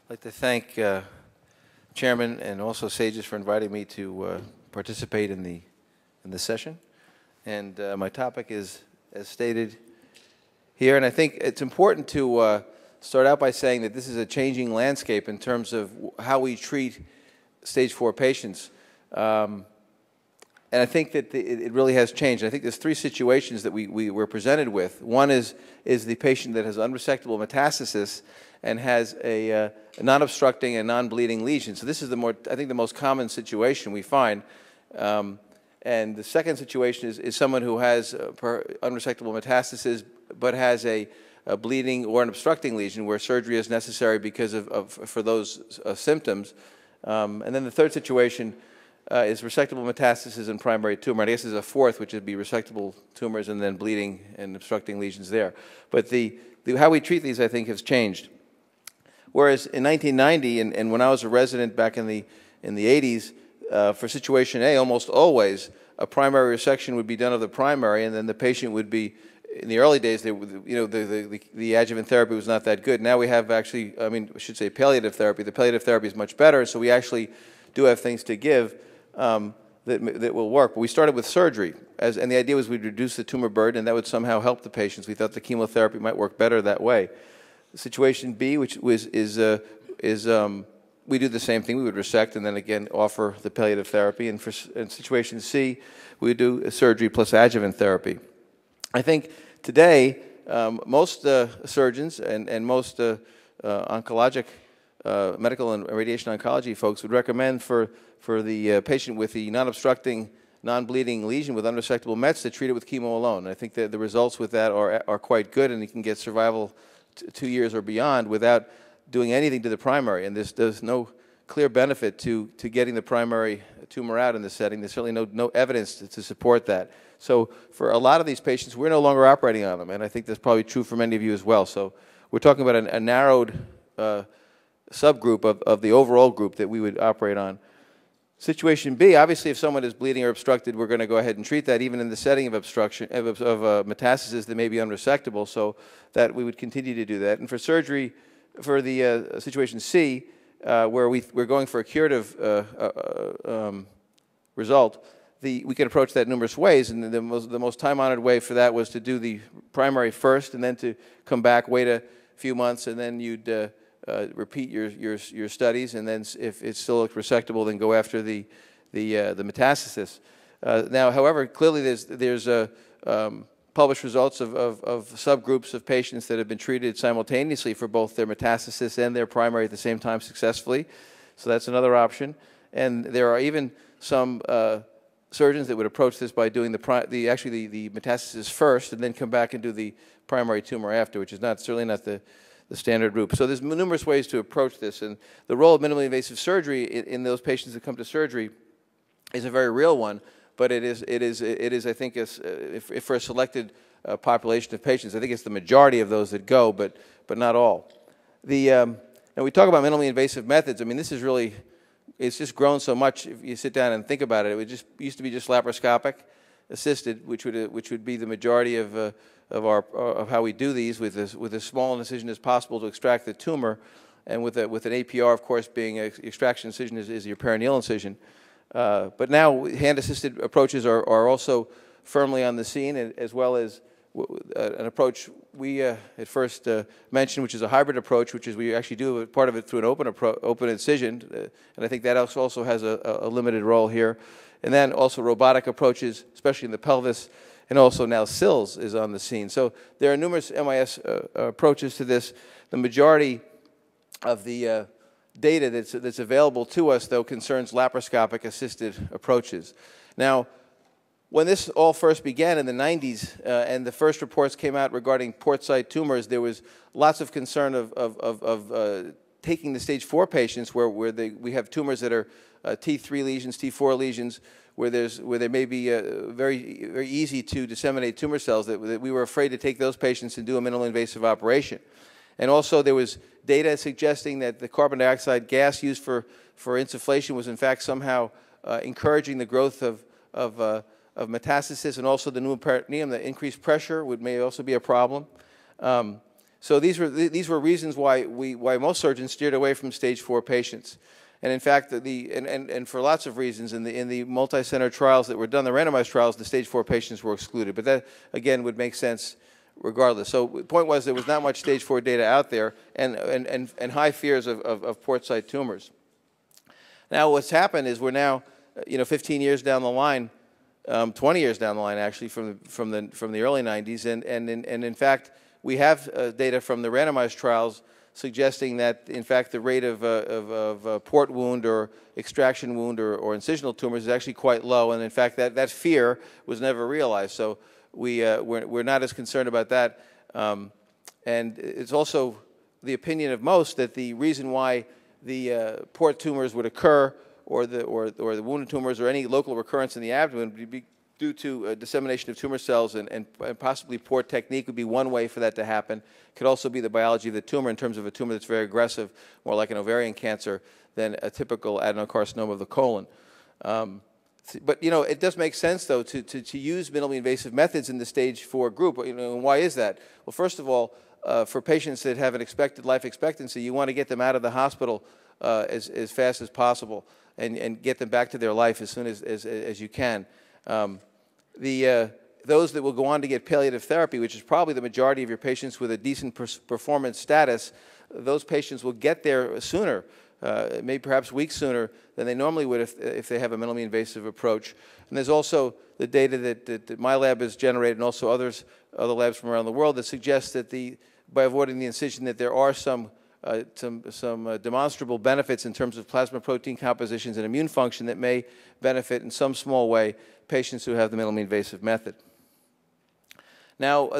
I'd like to thank Chairman and also SAGES for inviting me to participate in the session. And my topic is, as stated here, and I think it's important to start out by saying that this is a changing landscape in terms of how we treat stage 4 patients. And I think that it really has changed. I think there's three situations that we were presented with. One is the patient that has unresectable metastasis and has a non-obstructing and non-bleeding lesion. So this is I think the most common situation we find. And the second situation is someone who has unresectable metastasis but has a bleeding or an obstructing lesion where surgery is necessary because for those symptoms. And then the third situation is resectable metastasis and primary tumor. And I guess there's a fourth, which would be resectable tumors and then bleeding and obstructing lesions there. But how we treat these, I think, has changed. Whereas in 1990, and when I was a resident back in the 80s, for situation A, almost always a primary resection would be done of the primary, and then the patient would be, in the early days, the adjuvant therapy was not that good. Now we have actually, I should say palliative therapy. The palliative therapy is much better, so we actually do have things to give that will work. But we started with surgery, and the idea was we'd reduce the tumor burden, and that would somehow help the patients. We thought the chemotherapy might work better that way. Situation B, which is we do the same thing. We would resect and then again offer the palliative therapy. And in situation C, we would do surgery plus adjuvant therapy. I think today most surgeons and most oncologic medical and radiation oncology folks would recommend for the patient with the non-obstructing, non-bleeding lesion with unresectable mets to treat it with chemo alone. And I think that the results with that are quite good, and you can get survival 2 years or beyond without doing anything to the primary. And there's no clear benefit to getting the primary tumor out in this setting. There's certainly no evidence to support that. So for a lot of these patients, we're no longer operating on them, and I think that's probably true for many of you as well. So we're talking about a narrowed subgroup of the overall group that we would operate on. Situation B, obviously if someone is bleeding or obstructed, we're going to go ahead and treat that even in the setting of obstruction, of metastasis that may be unresectable, so that we would continue to do that. And for surgery, for the situation C, where we're going for a curative result, we can approach that numerous ways, and the most time-honored way for that was to do the primary first and then to come back, wait a few months, and then you'd repeat your studies, and then if it still looks resectable, then go after the metastasis. Now, however, clearly there's published results of subgroups of patients that have been treated simultaneously for both their metastasis and their primary at the same time successfully. So that's another option. And there are even some surgeons that would approach this by doing the metastasis first and then come back and do the primary tumor after, which is certainly not the standard route. So there's numerous ways to approach this, and the role of minimally invasive surgery in those patients that come to surgery is a very real one. But it is I think, if for a selected population of patients, I think it's the majority of those that go, but not all. Now we talk about minimally invasive methods. I mean, this is really, it's just grown so much. If you sit down and think about it, it used to be just laparoscopic assisted, which would be the majority of how we do these, with as small an incision as possible to extract the tumor, and with an APR, of course, being an extraction incision is your perineal incision. But now hand-assisted approaches are also firmly on the scene, as well as an approach we at first mentioned, which is a hybrid approach, which is we actually do part of it through an open incision, and I think that also has a limited role here. And then also robotic approaches, especially in the pelvis, and also now SILS is on the scene. So there are numerous MIS approaches to this. The majority of the data that's available to us, though, concerns laparoscopic assisted approaches. Now, when this all first began in the 90s and the first reports came out regarding port site tumors, there was lots of concern of taking the stage 4 patients where we have tumors that are T3 lesions, T4 lesions, where there may be very, very easy to disseminate tumor cells, that we were afraid to take those patients and do a minimally invasive operation. And also there was data suggesting that the carbon dioxide gas used for insufflation was in fact somehow encouraging the growth of metastasis, and also the pneumoperitoneum, the increased pressure may also be a problem. So these were reasons why most surgeons steered away from stage 4 patients. And in fact, and for lots of reasons, in the multicenter trials that were done, the randomized trials, the stage 4 patients were excluded. But that, again, would make sense regardless. So the point was there was not much stage 4 data out there, and high fears of port site tumors. Now what's happened is we're now, 15 years down the line, 20 years down the line actually from the early 90s, and in fact we have data from the randomized trials suggesting that in fact the rate of port wound or extraction wound or incisional tumors is actually quite low, and in fact that fear was never realized. So we're not as concerned about that, and it's also the opinion of most that the reason why the port tumors would occur, or the wounded tumors, or any local recurrence in the abdomen, would be due to dissemination of tumor cells, and possibly poor technique would be one way for that to happen. Could also be the biology of the tumor, in terms of a tumor that's very aggressive, more like an ovarian cancer than a typical adenocarcinoma of the colon. But it does make sense, though, to use minimally invasive methods in the stage 4 group. And why is that? Well, first of all, for patients that have an expected life expectancy, you want to get them out of the hospital as fast as possible, and get them back to their life as soon as you can. Those that will go on to get palliative therapy, which is probably the majority of your patients with a decent performance status, those patients will get there sooner, maybe perhaps weeks sooner than they normally would if they have a minimally invasive approach. And there's also the data that my lab has generated, and also other labs from around the world, that suggests that by avoiding the incision, that there are some demonstrable benefits in terms of plasma protein compositions and immune function that may benefit in some small way patients who have the minimally invasive method. Now,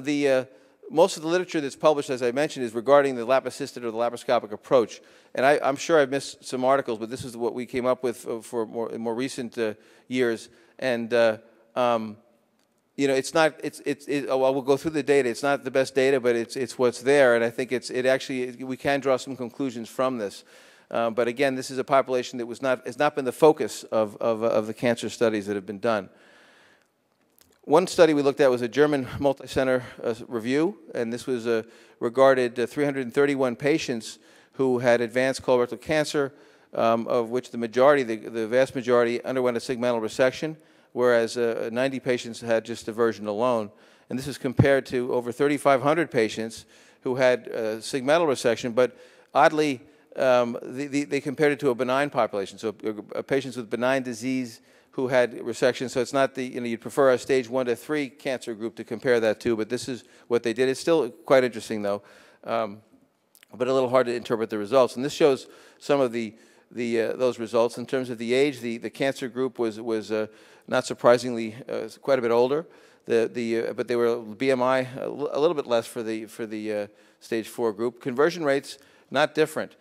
most of the literature that's published, as I mentioned, is regarding the lap-assisted or the laparoscopic approach. And I'm sure I've missed some articles, but this is what we came up with for more recent years. And it's not. Well, we'll go through the data. It's not the best data, but it's what's there, and I think we can draw some conclusions from this. But again, this is a population that has not been the focus of the cancer studies that have been done. One study we looked at was a German multicenter review, and this was regarded 331 patients who had advanced colorectal cancer, of which the vast majority underwent a segmental resection, whereas 90 patients had just aversion alone. And this is compared to over 3,500 patients who had segmental resection, but oddly, they compared it to a benign population, so patients with benign disease who had resection. So it's not you'd prefer a stage 1 to 3 cancer group to compare that to, but this is what they did. It's still quite interesting, though, but a little hard to interpret the results. And this shows some of those results. In terms of the age, the cancer group was not surprisingly quite a bit older. But they were BMI a little bit less for the stage 4 group. Conversion rates not different.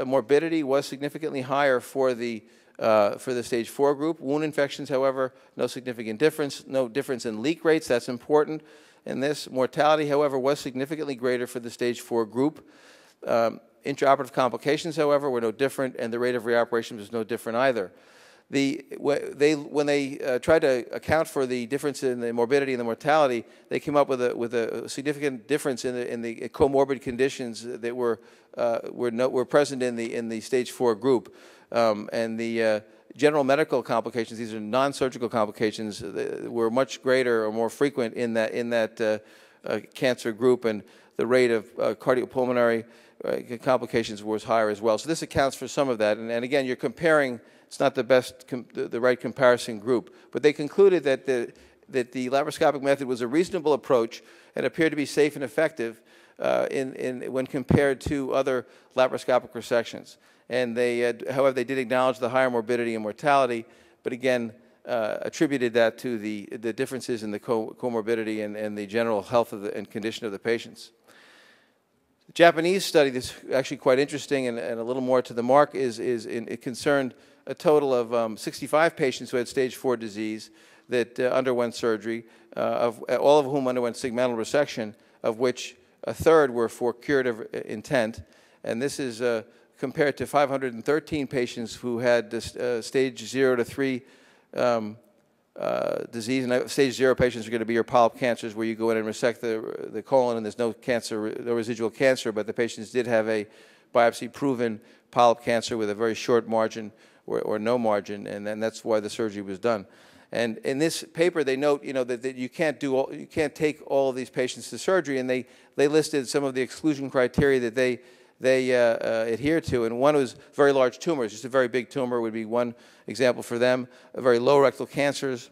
Morbidity was significantly higher for the stage 4 group. Wound infections, however, no significant difference. No difference in leak rates. That's important. And this mortality, however, was significantly greater for the stage 4 group. Intraoperative complications, however, were no different, and the rate of reoperation was no different either. When they tried to account for the difference in the morbidity and the mortality, they came up with a significant difference in the comorbid conditions that were present in the stage 4 group, and the general medical complications. These are non-surgical complications. Were much greater or more frequent in that cancer group, and the rate of cardiopulmonary complications was higher as well. So this accounts for some of that. And again, you're comparing. It's not the right comparison group, but they concluded that the laparoscopic method was a reasonable approach and appeared to be safe and effective when compared to other laparoscopic resections. And however, they did acknowledge the higher morbidity and mortality, but again, attributed that to the differences in the comorbidity and the general health and condition of the patients. The Japanese study that's actually quite interesting and a little more to the mark it concerned a total of 65 patients who had stage 4 disease that underwent surgery, all of whom underwent segmental resection, of which a third were for curative intent. And this is compared to 513 patients who had stage 0 to 3 disease. And stage 0 patients are going to be your polyp cancers, where you go in and resect the colon and there's no cancer, no residual cancer, but the patients did have a biopsy-proven polyp cancer with a very short margin or no margin, and then that's why the surgery was done. And in this paper, they note, that you can't take all of these patients to surgery, and they listed some of the exclusion criteria that they adhere to, and one was very large tumors. Just a very big tumor would be one example for them. Very low rectal cancers,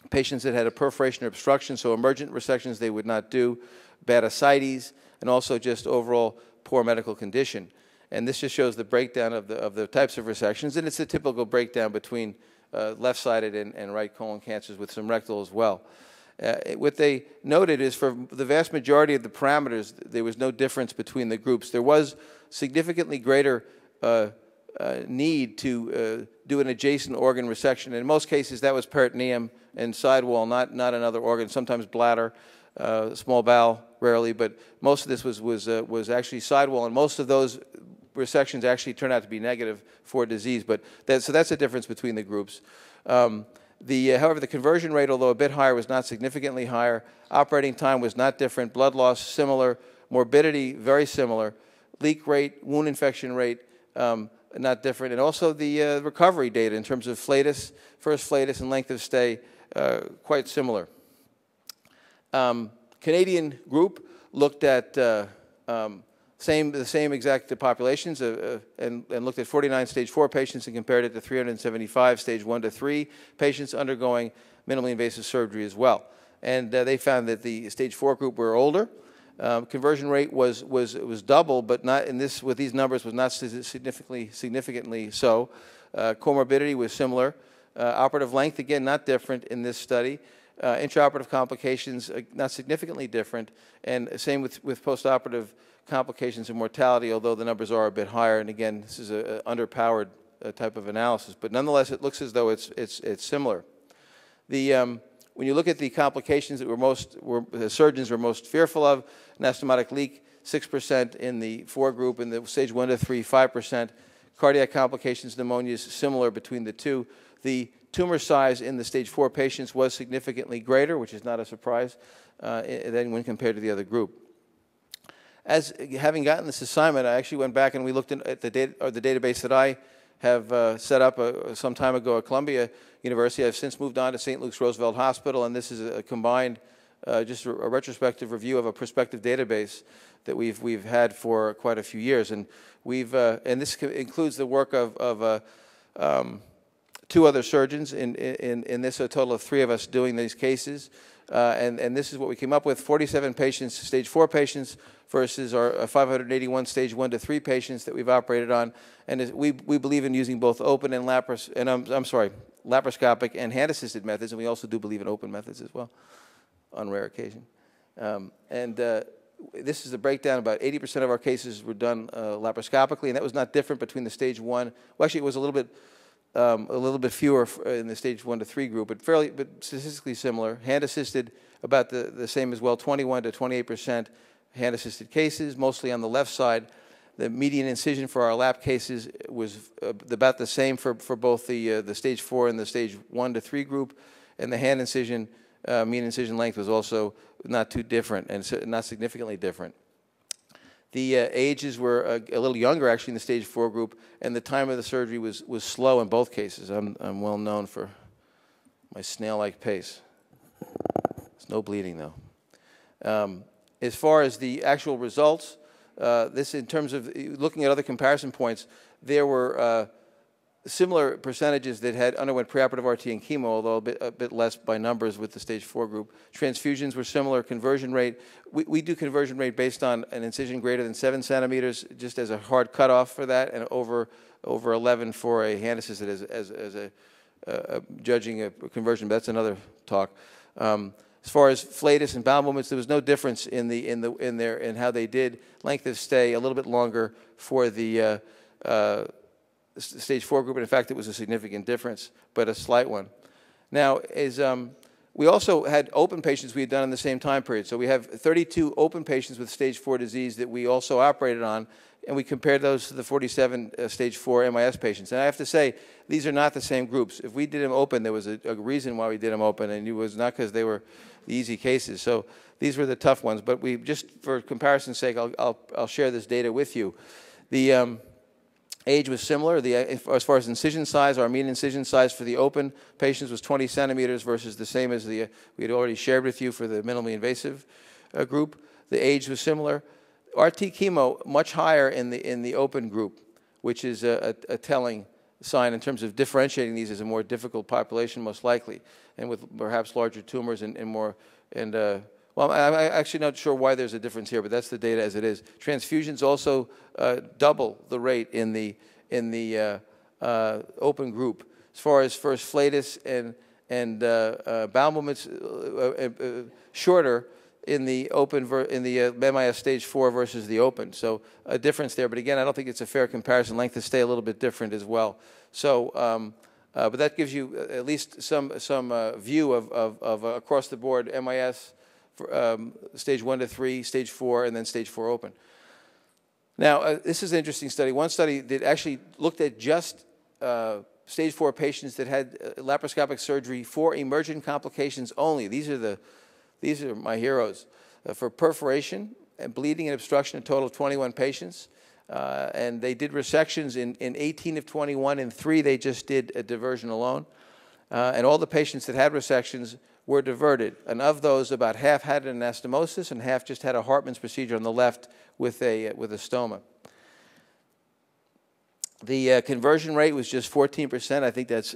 patients that had a perforation or obstruction, so emergent resections they would not do, bad ascites, and also just overall poor medical condition. And this just shows the breakdown of the types of resections, and it's a typical breakdown between left-sided and right colon cancers with some rectal as well. What they noted is for the vast majority of the parameters, there was no difference between the groups. There was significantly greater need to do an adjacent organ resection. In most cases, that was peritoneum and sidewall, not another organ, sometimes bladder, small bowel, rarely, but most of this was actually sidewall, and most of those resections actually turned out to be negative for disease. But so that's a difference between the groups. However, the conversion rate, although a bit higher, was not significantly higher. Operating time was not different. Blood loss, similar. Morbidity, very similar. Leak rate, wound infection rate, not different. And also the recovery data in terms of flatus, first flatus, and length of stay, quite similar. Canadian group looked at the same exact populations and looked at 49 stage 4 patients and compared it to 375 stage 1 to 3 patients undergoing minimally invasive surgery as well. And they found that the stage 4 group were older. Conversion rate was double, but not in this, with these numbers, was not significantly so. Comorbidity was similar. Operative length, again, not different in this study. Intraoperative complications, not significantly different. And same with postoperative complications and mortality, although the numbers are a bit higher. And again, this is an underpowered type of analysis. But nonetheless, it looks as though it's similar. When you look at the complications that the surgeons were most fearful of, anastomotic leak, 6% in the 4 group, in the stage 1 to 3, 5%. Cardiac complications, pneumonias, similar between the two. The tumor size in the stage 4 patients was significantly greater, which is not a surprise, than when compared to the other group. Having gotten this assignment, I actually went back and we looked at the database that I have set up some time ago at Columbia University. I've since moved on to St. Luke's Roosevelt Hospital, and this is a combined, just a retrospective review of a prospective database that we've had for quite a few years, and and this includes the work of 2 other surgeons in this, a total of 3 of us doing these cases, and this is what we came up with: 47 patients, stage 4 patients, versus our 581 stage 1 to 3 patients that we've operated on. And we believe in using both open and laparoscopic and hand-assisted methods, and we also do believe in open methods as well, on rare occasion. This is the breakdown. About 80% of our cases were done laparoscopically, and that was not different between the stage 1. Well, actually, it was a little bit fewer in the stage 1 to 3 group, but statistically similar. Hand-assisted, about the same as well, 21 to 28% hand-assisted cases, mostly on the left side. The median incision for our lap cases was about the same for both the stage 4 and the stage 1 to 3 group, and the hand incision, mean incision length was also not too different and not significantly different. The ages were a little younger, actually, in the stage 4 group, and the time of the surgery was slow in both cases. I'm well known for my snail-like pace. There's no bleeding, though. As far as the actual results, this in terms of looking at other comparison points, there were similar percentages that had underwent preoperative RT and chemo, although a bit less by numbers with the stage 4 group. Transfusions were similar. Conversion rate, we do conversion rate based on an incision greater than 7 centimeters, just as a hard cutoff for that, and over 11 for a hand assisted as judging a conversion. But that's another talk. As far as flatus and bowel movements, there was no difference in how they did. Length of stay a little bit longer for the stage 4 group, and in fact, it was a significant difference, but a slight one. Now, we also had open patients we had done in the same time period. So we have 32 open patients with stage 4 disease that we also operated on, and we compared those to the 47 stage 4 MIS patients. And I have to say, these are not the same groups. If we did them open, there was a reason why we did them open, and it was not because they were the easy cases. So these were the tough ones. But we just, for comparison's sake, I'll share this data with you. The age was similar. As far as incision size, our mean incision size for the open patients was 20 centimeters versus the same as we had already shared with you for the minimally invasive group. The age was similar. RT chemo much higher in the open group, which is a telling sign in terms of differentiating these as a more difficult population, most likely, and with perhaps larger tumors and more. Well, I'm actually not sure why there's a difference here, but that's the data as it is. Transfusions also double the rate in the open group. As far as first flatus and bowel movements, shorter in the open MIS stage 4 versus the open. So a difference there. But again, I don't think it's a fair comparison. Length of stay a little bit different as well. So, but that gives you at least some view of across the board MIS. Stage 1 to 3, stage 4, and then stage 4 open. Now, this is an interesting study. One study that actually looked at just stage 4 patients that had laparoscopic surgery for emergent complications only. These are my heroes. For perforation and bleeding and obstruction, a total of 21 patients. And they did resections in 18 of 21. In 3, they just did a diversion alone. And all the patients that had resections were diverted, and of those, about half had an anastomosis and half just had a Hartmann's procedure on the left with a stoma. The conversion rate was just 14%. I think that's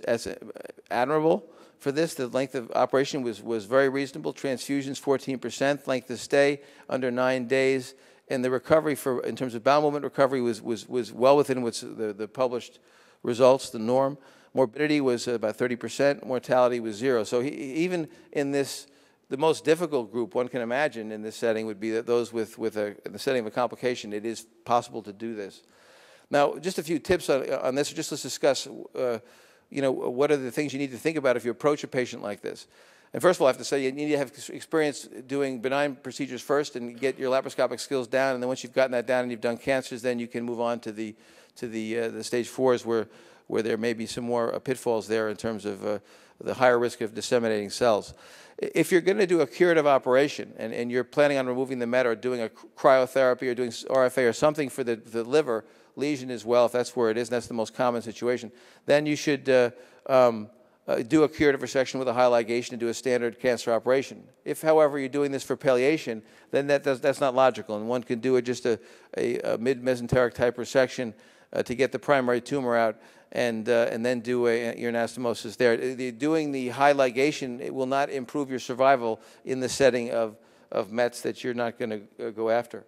admirable for this. The length of operation was very reasonable. Transfusions 14%, length of stay under 9 days, and the recovery in terms of bowel movement recovery was well within what's the published results, the norm. Morbidity was about 30%. Mortality was 0. So even in this, the most difficult group one can imagine in this setting would be that those in the setting of a complication, it is possible to do this. Now, just a few tips on this. Just let's discuss, what are the things you need to think about if you approach a patient like this. And first of all, I have to say you need to have experience doing benign procedures first and get your laparoscopic skills down. And then once you've gotten that down and you've done cancers, then you can move on to the stage 4s where there may be some more pitfalls there in terms of the higher risk of disseminating cells. If you're going to do a curative operation and you're planning on removing the met or doing a cryotherapy or doing RFA or something for the liver lesion as well, if that's where it is, and that's the most common situation, then you should do a curative resection with a high ligation and do a standard cancer operation. If, however, you're doing this for palliation, then that's not logical, and one can do just a mid-mesenteric type resection to get the primary tumor out, and then do your anastomosis there. Doing the high ligation, it will not improve your survival in the setting of METs that you're not going to go after.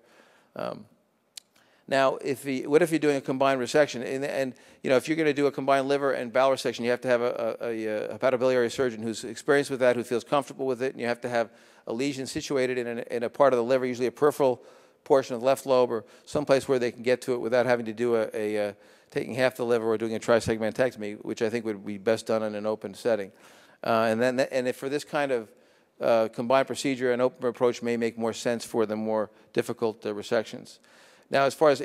Now, what if you're doing a combined resection? And if you're going to do a combined liver and bowel resection, you have to have a hepatobiliary surgeon who's experienced with that, who feels comfortable with it, and you have to have a lesion situated in a part of the liver, usually a peripheral portion of the left lobe or someplace where they can get to it without having to do taking half the liver or doing a trisegmentectomy, which I think would be best done in an open setting. And if for this kind of combined procedure, an open approach may make more sense for the more difficult resections. Now, as far as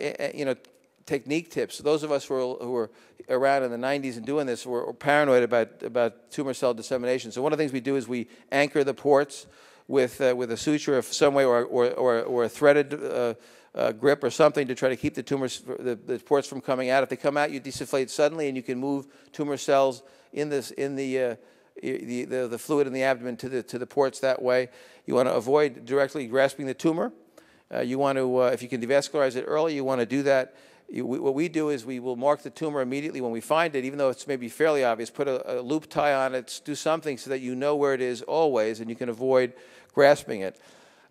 technique tips, those of us who were around in the 90s and doing this were paranoid about tumor cell dissemination. So one of the things we do is we anchor the ports with a suture of some way or a threaded grip or something to try to keep the ports from coming out. If they come out, you desufflate suddenly, and you can move tumor cells in the fluid in the abdomen to the ports that way. You want to avoid directly grasping the tumor. You want to, if you can devascularize it early, you want to do that. What we do is we will mark the tumor immediately when we find it, even though it's maybe fairly obvious. Put a loop tie on it, do something so that you know where it is always, and you can avoid grasping it.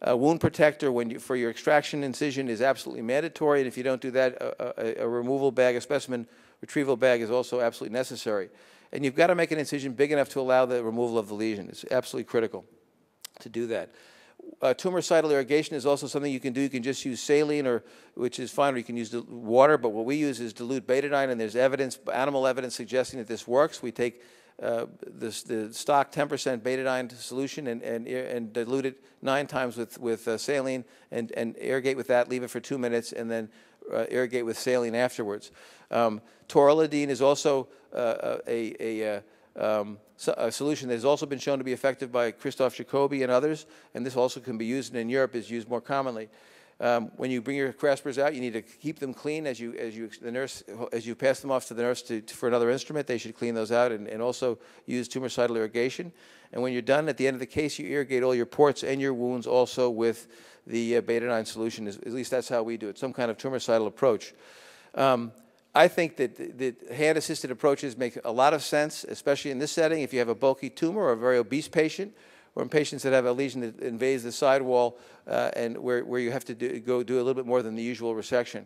Wound protector for your extraction incision is absolutely mandatory, and if you don't do that, a removal bag, a specimen retrieval bag is also absolutely necessary. And you've got to make an incision big enough to allow the removal of the lesion. It's absolutely critical to do that. Tumoricidal irrigation is also something you can do. You can just use saline, which is fine, or you can use water, but what we use is dilute betadine, and there's animal evidence suggesting that this works. We take the stock 10% betadine solution and dilute it 9 times with saline and irrigate with that, leave it for 2 minutes, and then irrigate with saline afterwards. Taurolidine is also a solution that has also been shown to be effective by Christoph Jacobi and others, and this also can be used, and in Europe is used more commonly. When you bring your graspers out, you need to keep them clean as you pass them off to the nurse for another instrument. They should clean those out and also use tumoricidal irrigation. And when you're done, at the end of the case, you irrigate all your ports and your wounds also with the betadine solution. At least that's how we do it, some kind of tumoricidal approach. I think that hand-assisted approaches make a lot of sense, especially in this setting if you have a bulky tumor or a very obese patient, or in patients that have a lesion that invades the sidewall and where you have to do a little bit more than the usual resection.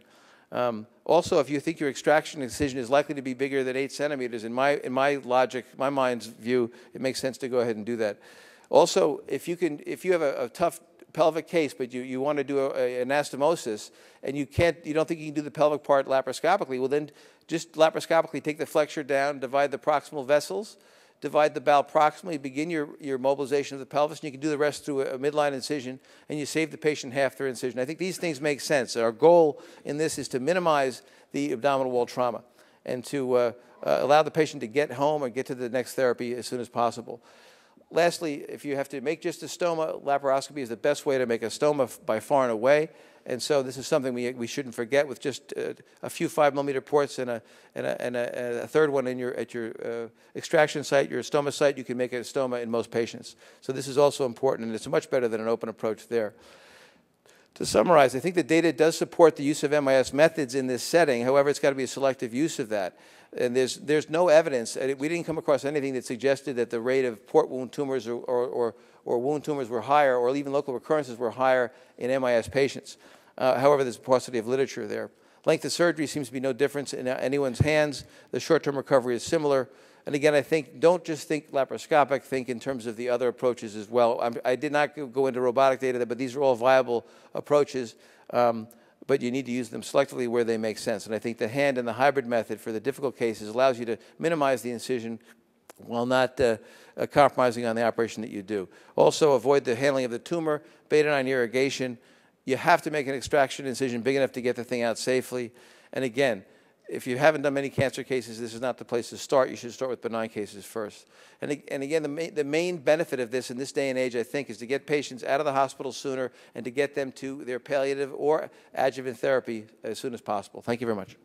Also, if you think your extraction incision is likely to be bigger than 8 centimeters, in my logic, my mind's view, it makes sense to go ahead and do that. Also, if you have a tough pelvic case, but you want to do an anastomosis, and you don't think you can do the pelvic part laparoscopically, well then just laparoscopically take the flexure down, divide the proximal vessels, divide the bowel proximally, begin your mobilization of the pelvis, and you can do the rest through a midline incision, and you save the patient half their incision. I think these things make sense. Our goal in this is to minimize the abdominal wall trauma and to allow the patient to get home or get to the next therapy as soon as possible. Lastly, if you have to make just a stoma, laparoscopy is the best way to make a stoma by far and away. And so this is something we shouldn't forget. With just a few 5-millimeter ports and a third one at your extraction site, your stoma site, you can make a stoma in most patients. So this is also important, and it's much better than an open approach there. To summarize, I think the data does support the use of MIS methods in this setting. However, it's got to be a selective use of that. And there's no evidence, we didn't come across anything that suggested that the rate of port wound tumors or wound tumors were higher, or even local recurrences were higher in MIS patients. However, there's a paucity of literature there. Length of surgery seems to be no difference in anyone's hands. The short-term recovery is similar. And again, I think don't just think laparoscopic, think in terms of the other approaches as well. I did not go into robotic data, but these are all viable approaches. But you need to use them selectively where they make sense. And I think the hand and the hybrid method for the difficult cases allows you to minimize the incision while not compromising on the operation that you do. Also, avoid the handling of the tumor, betadine irrigation. You have to make an extraction incision big enough to get the thing out safely. And again, if you haven't done many cancer cases, this is not the place to start. You should start with benign cases first. And again, the main benefit of this in this day and age, I think, is to get patients out of the hospital sooner and to get them to their palliative or adjuvant therapy as soon as possible. Thank you very much.